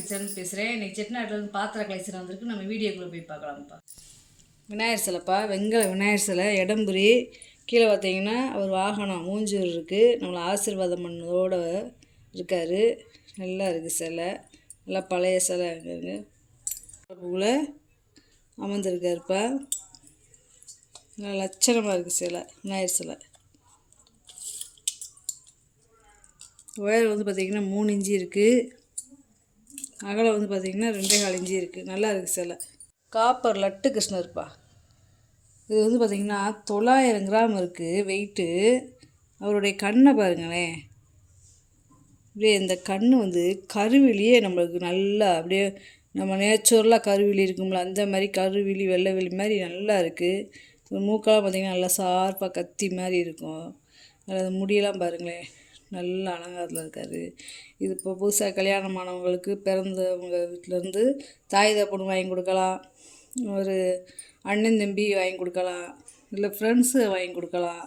Kitchen பேசுகிறேன். இன்றைக்கி செட்டிநாட்டில் பாத்திர கலெக்ஷன் வந்திருக்கு. நம்ம வீடியோக்குள்ளே போய் பார்க்கலாம்ப்பா. விநாயகர் சிலைப்பா, வெங்கல விநாயகர் சிலை, இடம்புரி. கீழே பார்த்தீங்கன்னா ஒரு வாகனம் மூஞ்சூர் இருக்குது. நம்மளை ஆசீர்வாதம் பண்ணதோடு இருக்கார். நல்லா இருக்குது சிலை, நல்லா பழைய சிலை இருக்குது. பூவில் அமர்ந்திருக்காருப்பா. நல்லா லட்சணமாக இருக்குது சிலை, விநாயகர் சிலை. ஒயர் வந்து பார்த்திங்கன்னா 3 இன்ச்சு இருக்குது. அகலம் வந்து பார்த்திங்கன்னா 2.25 இன்ச்சு இருக்குது. நல்லா இருக்குது சிலை. காப்பர் லட்டு கிருஷ்ணர்ப்பா. இது வந்து பார்த்திங்கன்னா 900 கிராம் இருக்குது வெயிட்டு. அவருடைய கண்ணை பாருங்களேன். அப்படியே இந்த கண் வந்து கருவிலியே நம்மளுக்கு நல்லா அப்படியே நம்ம நேச்சுரலாக கருவிலி இருக்கும்ல, அந்த மாதிரி கருவிலி வெள்ளைவிலி மாதிரி நல்லா இருக்குது. மூக்கெல்லாம் பார்த்திங்கன்னா நல்லா ஷார்ப்பாக கத்தி மாதிரி இருக்கும். அது முடியெல்லாம் பாருங்களேன், நல்ல அலங்காரத்தில் இருக்கார். இது இப்போ புதுசாக கல்யாணமானவங்களுக்கு பிறந்தவங்க வீட்டிலேருந்து தாய் தப்பனு வாங்கி கொடுக்கலாம், ஒரு அண்ணன் தம்பி வாங்கி கொடுக்கலாம், இல்லை ஃப்ரெண்ட்ஸு வாங்கி கொடுக்கலாம்.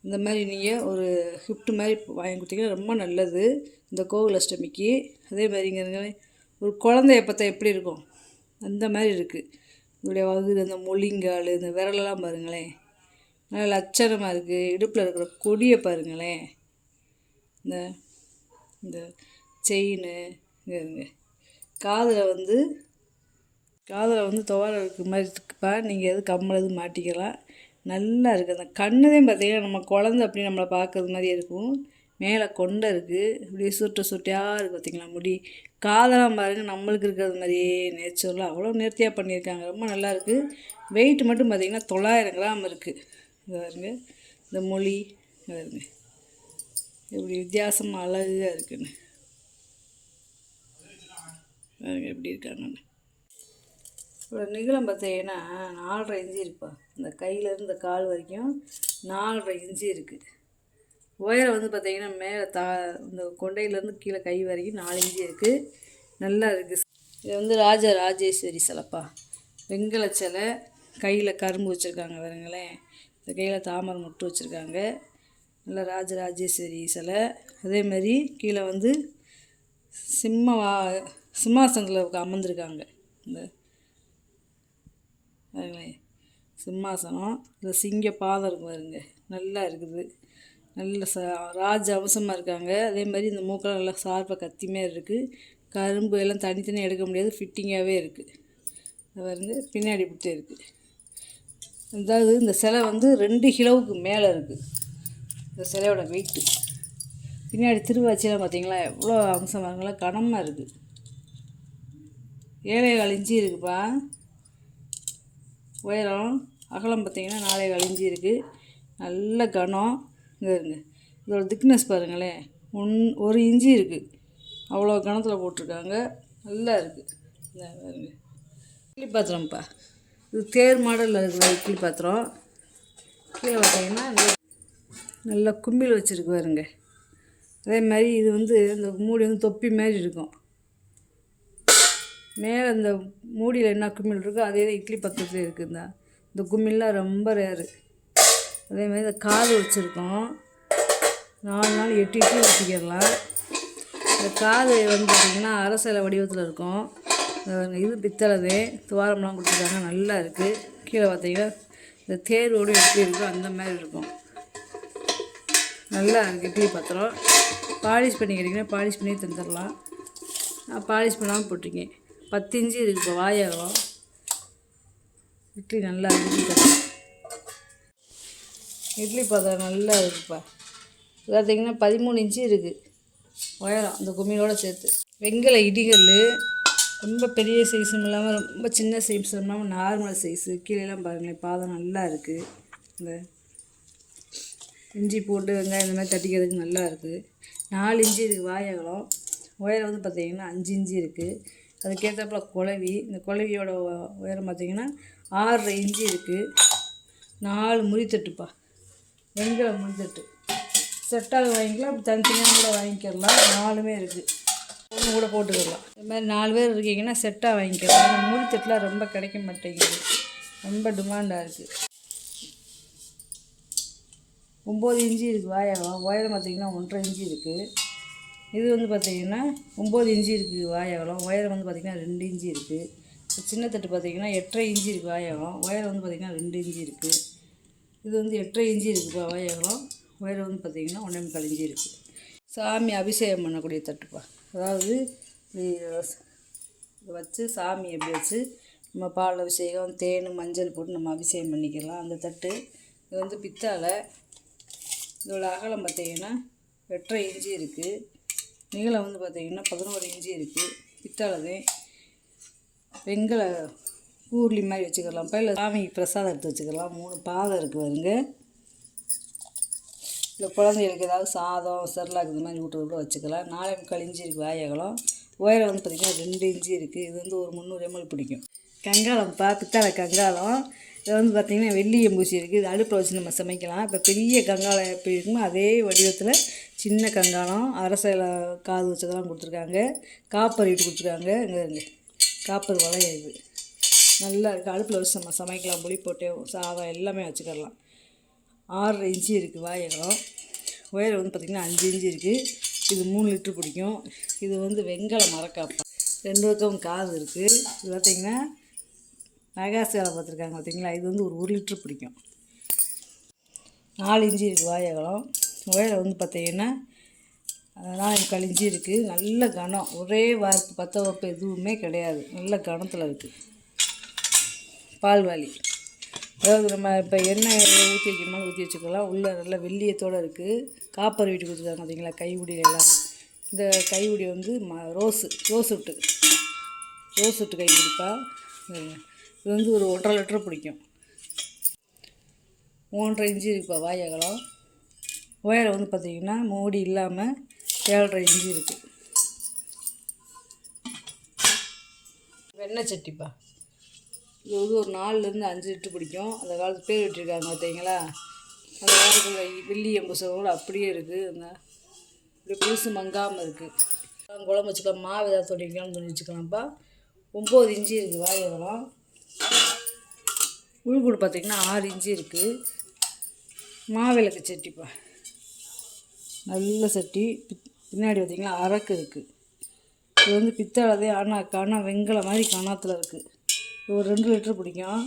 இந்த மாதிரி நீங்கள் ஒரு கிஃப்ட் மாதிரி வாங்கி கொடுத்தீங்கன்னா ரொம்ப நல்லது இந்த கோகுல அஷ்டமிக்கு. அதே மாதிரிங்கிறங்க ஒரு குழந்தைய பார்த்தா எப்படி இருக்கும் அந்த மாதிரி இருக்குது. இதோடைய வகுது, அந்த மொழிங்கால், இந்த விரலெல்லாம் பாருங்களேன், நல்லா லட்சணமாக இருக்குது. இடுப்பில் இருக்கிற கொடியை பாருங்களேன், இந்த செயினு இருங்க. காதில் வந்து துவாரம் இருக்கிற மாதிரி இருக்குப்பா. நீங்கள் எது கம்மல் எது மாட்டிக்கலாம். நல்லா இருக்குது. அந்த கண்ணுதான் பார்த்தீங்கன்னா நம்ம குழந்தை அப்படி நம்மளை பார்க்குறது மாதிரி இருக்கும். மேலே கொண்டை இருக்குது, இப்படியே சுட்டையாக இருக்குது பார்த்திங்களா முடி. காதெல்லாம் பாருங்கள் நம்மளுக்கு இருக்கிறது மாதிரியே நேச்சுரலாக அவ்வளோ நேர்த்தியாக பண்ணியிருக்காங்க. ரொம்ப நல்லாயிருக்கு. வெயிட் மட்டும் பார்த்திங்கன்னா 900 கிராம் இருக்குது. இது பாருங்க, இந்த மொழி பாருங்க எப்படி வித்தியாசமாக அழகாக இருக்குன்னு பாருங்க எப்படி இருக்காங்கன்னு. இப்போ நீளம் பார்த்தீங்கன்னா 4.5 இன்ச்சு இருக்குப்பா. இந்த கையிலேருந்து இந்த கால் வரைக்கும் 4.5 இன்ச்சு இருக்குது. உயரம் வந்து பார்த்திங்கன்னா மேலே இந்த கொண்டையிலேருந்து கீழே கை வரைக்கும் 4 இன்ச்சு இருக்குது. நல்லா இருக்குது. இது வந்து ராஜராஜேஸ்வரி சிலைப்பா, வெங்கல சிலை. கையில் கரும்பு வச்சுருக்காங்க பாருங்களேன், இந்த கையில் தாமரை முட்டு வச்சுருக்காங்க. நல்லா ராஜராஜேஸ்வரி சிலை. அதே மாதிரி கீழே வந்து சிம்மாசனத்தில் அமர்ந்திருக்காங்க. இந்த பாருங்களேன் சிம்மாசனம், இந்த சிங்க பாதம் இருக்கும் பாருங்க, நல்லா இருக்குது. நல்ல ராஜ அம்சமாக இருக்காங்க. அதே மாதிரி இந்த மூக்கெல்லாம் நல்லா ஷார்ப்பாக கத்தி மாதிரி இருக்குது. கரும்பு எல்லாம் தனித்தனியாக எடுக்க முடியாது, ஃபிட்டிங்காகவே இருக்குது. பாருங்க பின்னாடி இப்படி இருக்குது. அதாவது இந்த சிலை வந்து 2 கிலோவுக்கு மேலே இருக்குது. இந்த சிலையோட வெயிட்டு. பின்னாடி திருவாச்சியெல்லாம் பார்த்திங்களா எவ்வளோ அம்சம் பாருங்களா, கனமாக இருக்குது. 7.25 இன்ச்சு இருக்குப்பா உயரம். அகலம் பார்த்திங்கன்னா 4.25 இன்ச்சு இருக்குது. நல்ல கனம். இங்கே இருங்க, இதோட திக்னஸ் பாருங்களேன், 1 இன்ச்சு இருக்குது. அவ்வளோ கணத்தில் போட்டிருக்காங்க. நல்லா இருக்குது. பாருங்க இட்லி பாத்திரம்ப்பா. இது தேர் மாடலில் இருக்கிற இட்லி பாத்திரம். கீழே பார்த்தீங்கன்னா நல்லா கும்பில் வச்சுருக்கு பாருங்க. அதே மாதிரி இது வந்து இந்த மூடி வந்து தொப்பி மாதிரி இருக்கும். மேலே இந்த மூடியில் என்ன கும்மில் இருக்கோ அதே தான் இட்லி பாத்திரத்தில் இருக்குது. இந்த கும்மில்லாம் ரொம்ப ரேரு. அதே மாதிரி இந்த காது வச்சுருக்கோம். 4 நாள் 8 இட்லி ஊற்றிக்கிடலாம். இந்த காது வந்து பார்த்திங்கன்னா அரசலை வடிவத்தில் இருக்கும். இது பித்தளவே துவாரம்லாம் கொடுத்துருக்காங்க. நல்லா இருக்குது. கீழே பார்த்திங்கன்னா இந்த தேரோடு எப்படி இருக்கோ அந்த மாதிரி இருக்கும். நல்லா இருக்குது இட்லி பாத்திரம். பாலிஷ் பண்ணிக்கிறீங்கன்னா பாலிஷ் பண்ணி தந்துடலாம். நான் பாலிஷ் பண்ணாமல் போட்டிருக்கேன். 10 இன்ச்சு இருக்குது இப்போ வாயகம். இட்லி நல்லா இருக்குது. இட்லி பாத்திரம் நல்லா இருக்குப்பா. பார்த்திங்கன்னா 13 இன்ச்சு இருக்குது உயரம் அந்த கும்மியோடு சேர்த்து. வெங்கல இடிகள் ரொம்ப பெரிய சைஸும் இல்லாமல் ரொம்ப சின்ன சைஸும் இல்லாமல் நார்மல் சைஸு. கீழேலாம் பாருங்களேன் பாதம் நல்லா இருக்குது. இந்த இஞ்சி போட்டு வெங்காயம் இந்த மாதிரி தட்டிக்கிறதுக்கு நல்லா இருக்குது. 4 இன்ச்சு இருக்குது வாயகலம். உயரம் வந்து பார்த்திங்கன்னா 5 இன்ச்சு இருக்குது. அதுக்கேற்றப்பல குழவி. இந்த குழவியோட உயரம் பார்த்திங்கன்னா 6.5 இன்ச்சு இருக்குது. 4 முறித்தட்டுப்பா, வெங்கல முறித்தட்டு. செட்டாக வாங்கிக்கலாம், அப்படி தனித்தனியாக கூட வாங்கிக்கலாம். 4மே இருக்குது. ஒன்று கூட போட்டுக்கலாம். இது மாதிரி 4 பேர் இருக்கீங்கன்னா செட்டாக வாங்கிக்கலாம். ஆனால் முறித்தட்டுலாம் ரொம்ப கிடைக்க மாட்டேங்குது, ரொம்ப டிமாண்டாக இருக்குது. 9 இன்ச்சு இருக்குது வாயகம். உயரம் பார்த்திங்கன்னா 1.5 இன்ச்சு இருக்குது. இது வந்து பார்த்திங்கன்னா 9 இன்ச்சு இருக்குது வாய் அகலம். உயரம் வந்து பார்த்திங்கன்னா 2 இன்ச்சு இருக்குது. சின்ன தட்டு பார்த்திங்கன்னா 8.5 இன்ச்சு இருக்குது வாய் அகலம். உயரம் வந்து பார்த்திங்கன்னா 2 இன்ச்சு இருக்குது. இது வந்து 8.5 இன்ச்சு இருக்குப்பா வாய் அகலம். உயரம் வந்து பார்த்திங்கன்னா 1.25 இன்ச்சு இருக்குது. சாமி அபிஷேகம் பண்ணக்கூடிய தட்டுப்பா. அதாவது இதை வச்சு சாமி எப்படி வச்சு நம்ம பால் அபிஷேகம் தேன் மஞ்சள் போட்டு நம்ம அபிஷேகம் பண்ணிக்கலாம். அந்த தட்டு இது வந்து பித்தாழை. இதோட அகலம் பார்த்திங்கன்னா 8.5 இன்ச்சு இருக்குது. நீளம் வந்து பார்த்திங்கன்னா 11 இன்ச்சு இருக்குது. பித்தாழை வெங்கல ஊர்லி மாதிரி வச்சுக்கலாம். இல்லை சாமிக்கு பிரசாதம் எடுத்து வச்சுக்கலாம். 3 பாதம் இருக்குது வருங்க. இல்லை குழந்தைகளுக்கு ஏதாவது சாதம் செர்லாக் இந்த மாதிரி ஊட்ட வச்சுக்கலாம். 4.25 இன்ச்சு இருக்குது வாய் அகலம். உயரம் வந்து பார்த்திங்கன்னா 2 இன்ச்சு இருக்குது. இது வந்து ஒரு 300 ml பிடிக்கும். கங்காளம்ப்பா, பித்தாழை கங்காளம். இது வந்து பார்த்திங்கன்னா வெள்ளியம் பூசி இருக்குது. இது அடுப்பில் வச்சு நம்ம சமைக்கலாம். இப்போ பெரிய கங்காளம் எப்படி இருக்குமோ அதே வடிவத்தில் சின்ன கங்காளம் அரசையில் காது வச்சதெல்லாம் கொடுத்துருக்காங்க. காப்பர் இட்டு கொடுத்துருக்காங்க. இங்கே காப்பர் வளையம் இது நல்லா இருக்குது. அடுப்பில் வச்சு நம்ம சமைக்கலாம். புளி போட்டு சாதம் எல்லாமே வச்சுக்கலாம். 6.5 இன்ச்சு இருக்குது வாய் அகலம். உயரம் வந்து பார்த்திங்கன்னா 5 இன்ச்சு இருக்குது. இது 3 லிட்ரு பிடிக்கும். இது வந்து வெங்கல மரக்காப்பா. 2 பக்கம் காது இருக்குது. இது பார்த்திங்கன்னா நகாசு வேலை பார்த்துருக்காங்க பார்த்திங்களா. இது வந்து ஒரு 1 லிட்ரு பிடிக்கும். 4 இன்ச்சு இருக்குது வாய் அகலம். உயரம் வந்து பார்த்திங்கன்னா 4.25 இன்ச்சு இருக்குது. நல்ல கனம். ஒரே வார்ப்பு பற்ற வப்பு எதுவுமே கிடையாது. நல்ல கனத்தில் இருக்குது. பால்வாளி அதாவது நம்ம இப்போ எண்ணெய் ஊற்றி வைக்கணுமா ஊற்றி வச்சுக்கலாம். உள்ளே நல்லா வெள்ளியத்தோடு இருக்குது. காப்பர் வீட்டு கொடுத்துருக்காங்க பார்த்திங்களா கைவிடியெல்லாம். இந்த கைவிடி வந்து ரோஸு விட்டு கைவிடிப்பா. இது வந்து ஒரு 1.5 லிட்டரு பிடிக்கும். 3.5 இன்ச்சு இருக்குப்பா வாய் அகலம். உயரம் வந்து பார்த்திங்கன்னா மூடி இல்லாமல் 7.5 இன்ச்சு இருக்குது. வெண்ணெய் சட்டிப்பா. இது வந்து ஒரு 4லேருந்து 5 லிட்டரு பிடிக்கும். அந்த காலத்து பேர் விட்டுருக்காங்க பார்த்தீங்களா. அந்த காலத்தில் வெள்ளி எம்புசோடு அப்படியே இருக்குது. அந்த இப்படி புதுசு மங்காமல் இருக்குது. குழம்பு வச்சுக்கலாம். மாவு ஏதாவது தொட்டிக்கலாம்னு சொல்லி வச்சுக்கலாம்ப்பா. 9 இன்ச்சு இருக்குது வாய் அகலம். உள்கூடு பார்த்திங்கன்னா 6 இன்ச்சு இருக்குது. மாவிளக்கு சட்டிப்பா. நல்ல சட்டி. பின்னாடி பார்த்திங்கன்னா அரக்கு இருக்குது. இது வந்து பித்தாழை. ஆனால் வெங்கல மாதிரி கணத்தில் இருக்குது. இது ஒரு 2 லிட்டரு பிடிக்கும்.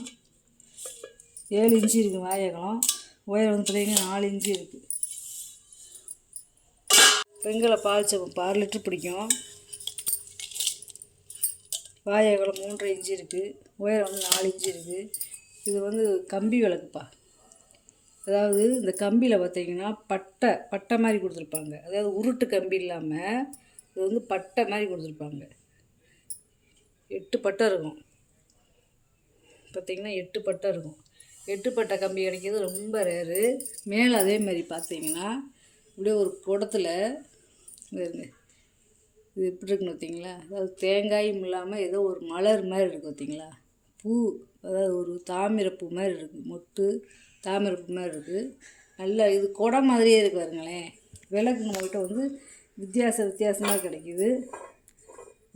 7 இன்ச்சு இருக்குது வாய் அகலம். உயரம் வந்து பார்த்திங்கன்னா 4 இன்ச்சு இருக்குது. வெங்கல பால் சப்பு 6 லிட்டரு பிடிக்கும். வாய் அகலம் 3.5 இன்ச்சு இருக்குது. உயரம் வந்து 4 இன்ச்சு இருக்குது. இது வந்து கம்பி விளக்குப்பா. அதாவது இந்த கம்பியில் பார்த்திங்கன்னா பட்டை மாதிரி கொடுத்துருப்பாங்க. அதாவது உருட்டு கம்பி இல்லாமல் இது வந்து பட்டை மாதிரி கொடுத்துருப்பாங்க. 8 பட்டை இருக்கும் பார்த்திங்கன்னா. 8 பட்டை இருக்கும். 8 பட்டை கம்பி கிடைக்கிறது ரொம்ப ரேரு. மேலே அதே மாதிரி பார்த்திங்கன்னா இப்படியே ஒரு குடத்தில் இது எப்படி இருக்குன்னு பார்த்திங்களா. அதாவது தேங்காயும் இல்லாமல் ஏதோ ஒரு மலர் மாதிரி இருக்குது பார்த்திங்களா. பூ அதாவது ஒரு தாமிரப்பூ மாதிரி இருக்குது. மொட்டு தாமிரப்பூ மாதிரி இருக்குது. நல்லா இது குடம் மாதிரியே இருக்குது பாருங்களேன். விளக்கு நம்மகிட்ட வந்து வித்தியாசமாக கிடைக்கிது.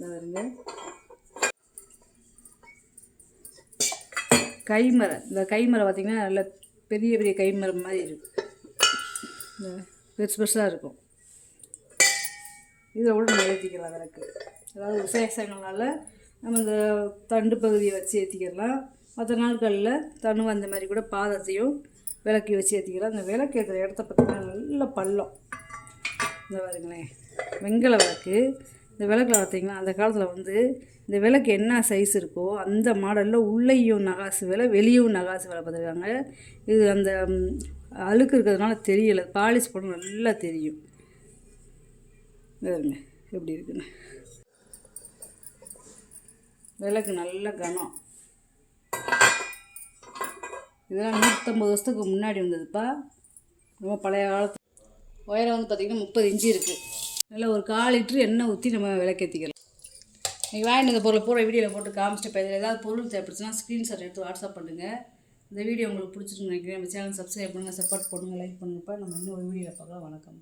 பாருங்க கைமரம். இந்த கைமரம் பார்த்திங்கன்னா நல்ல பெரிய கைமரம் மாதிரி இருக்குது. பெருசாக இருக்கும். இதை கூட நம்ம ஏற்றிக்கலாம் விளக்கு. அதாவது விசேஷங்கள்னால நம்ம இந்த தண்டு பகுதியை வச்சு ஏற்றிக்கலாம். மற்ற நாட்களில் தனு அந்த மாதிரி கூட பாதத்தையும் விளக்கி வச்சு ஏற்றிக்கலாம். அந்த விளக்கு ஏற்றுற இடத்த பார்த்திங்கன்னா நல்ல பள்ளம். இந்த பாருங்களேன் வெங்கல விளக்கு. இந்த விளக்கில் பார்த்திங்கன்னா அந்த காலத்தில் வந்து இந்த விளக்கு என்ன சைஸ் இருக்கோ அந்த மாடலில் உள்ளேயும் நகாசு வேலை வெளியும் நகாசு வேலை பார்த்துருக்காங்க. இது அந்த அழுக்கு இருக்கிறதுனால தெரியலை. பாலிஷ் பண்ண நல்லா தெரியும். பாருங்க எப்படி இருக்குன்னு. விளக்கு நல்ல கனம். இதெல்லாம் 150 வருஷத்துக்கு முன்னாடி வந்ததுப்பா. ரொம்ப பழைய காலத்து. உயரம் வந்து பார்த்திங்கன்னா 30 இன்ச்சு இருக்குது. நல்லா ஒரு 1/4 லிட்ரு எண்ணெய் ஊற்றி நம்ம விளக்கேற்றிக்கலாம். நீங்கள் வாங்கிட்டு இந்த பொருளை பூரா வீடியோவில் போட்டு காமிச்சிட்டு இப்போ இதில் ஏதாவது பொருள் தேவைப்படுச்சுன்னா ஸ்க்ரீன்ஷாட் எடுத்து வாட்ஸ்அப் பண்ணுங்கள். இந்த வீடியோ உங்களுக்கு பிடிச்சிருக்குன்னு நினைக்கிறேன். நம்ம சேனல் சப்ஸ்கிரைப் பண்ணுங்கள், சப்போர்ட் பண்ணுங்கள், லைக் பண்ணுங்கப்பா. நம்ம இன்னும் ஒரு வீடியோவில் பார்க்கலாம். வணக்கம்.